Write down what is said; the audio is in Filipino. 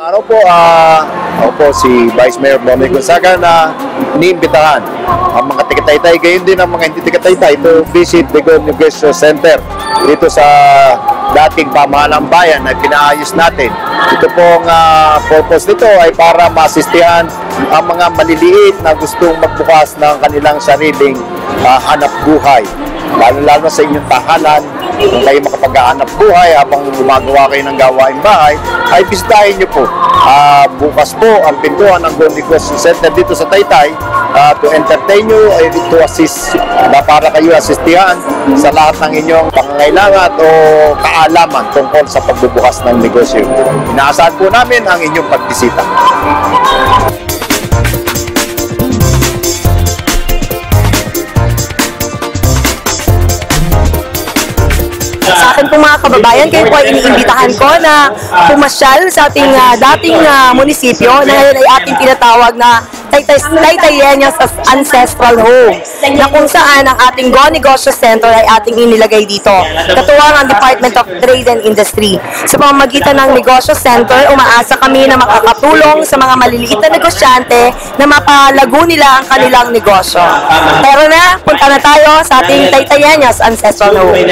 Araw po, ako po si Vice Mayor Bonnie Gonzaga na iniimbitahan ang mga taga-Taytay, gayon din ang mga hindi taga-Taytay to visit Bigon Negosyo Center dito sa dating pamahalang bayan na pinaayos natin. Ito pong purpose nito ay para maasistihan ang mga maliliit na gustong magbukas ng kanilang sariling hanap buhay. Lalo-lalo sa inyong tahanan, kung kayo makapag-aanap buhay habang gumagawa kayo ng gawain bahay, ay bisitahin nyo po. Bukas po ang pintuan ng Bigon Negosyo Center dito sa Taytay to entertain you, to assist, para kayo asistihan sa lahat ng inyong pangangailangan o kaalaman tungkol sa pagbubukas ng negosyo. Inaasahan po namin ang inyong pagbisita. Sa akin pong mga kababayan, kayo po ay iniimbitahan ko na pumasyal sa ating dating munisipyo na ngayon ay ating tinatawag na Taytayeños as Ancestral Home, na kung saan ang ating Bigon Negosyo Center ay ating inilagay dito. Katuwang ang Department of Trade and Industry. Sa pamamagitan ng Negosyo Center, umaasa kami na makakatulong sa mga maliliit na negosyante na mapalago nila ang kanilang negosyo. Pero na, punta na tayo sa ating Taytayeños Ancestral Home.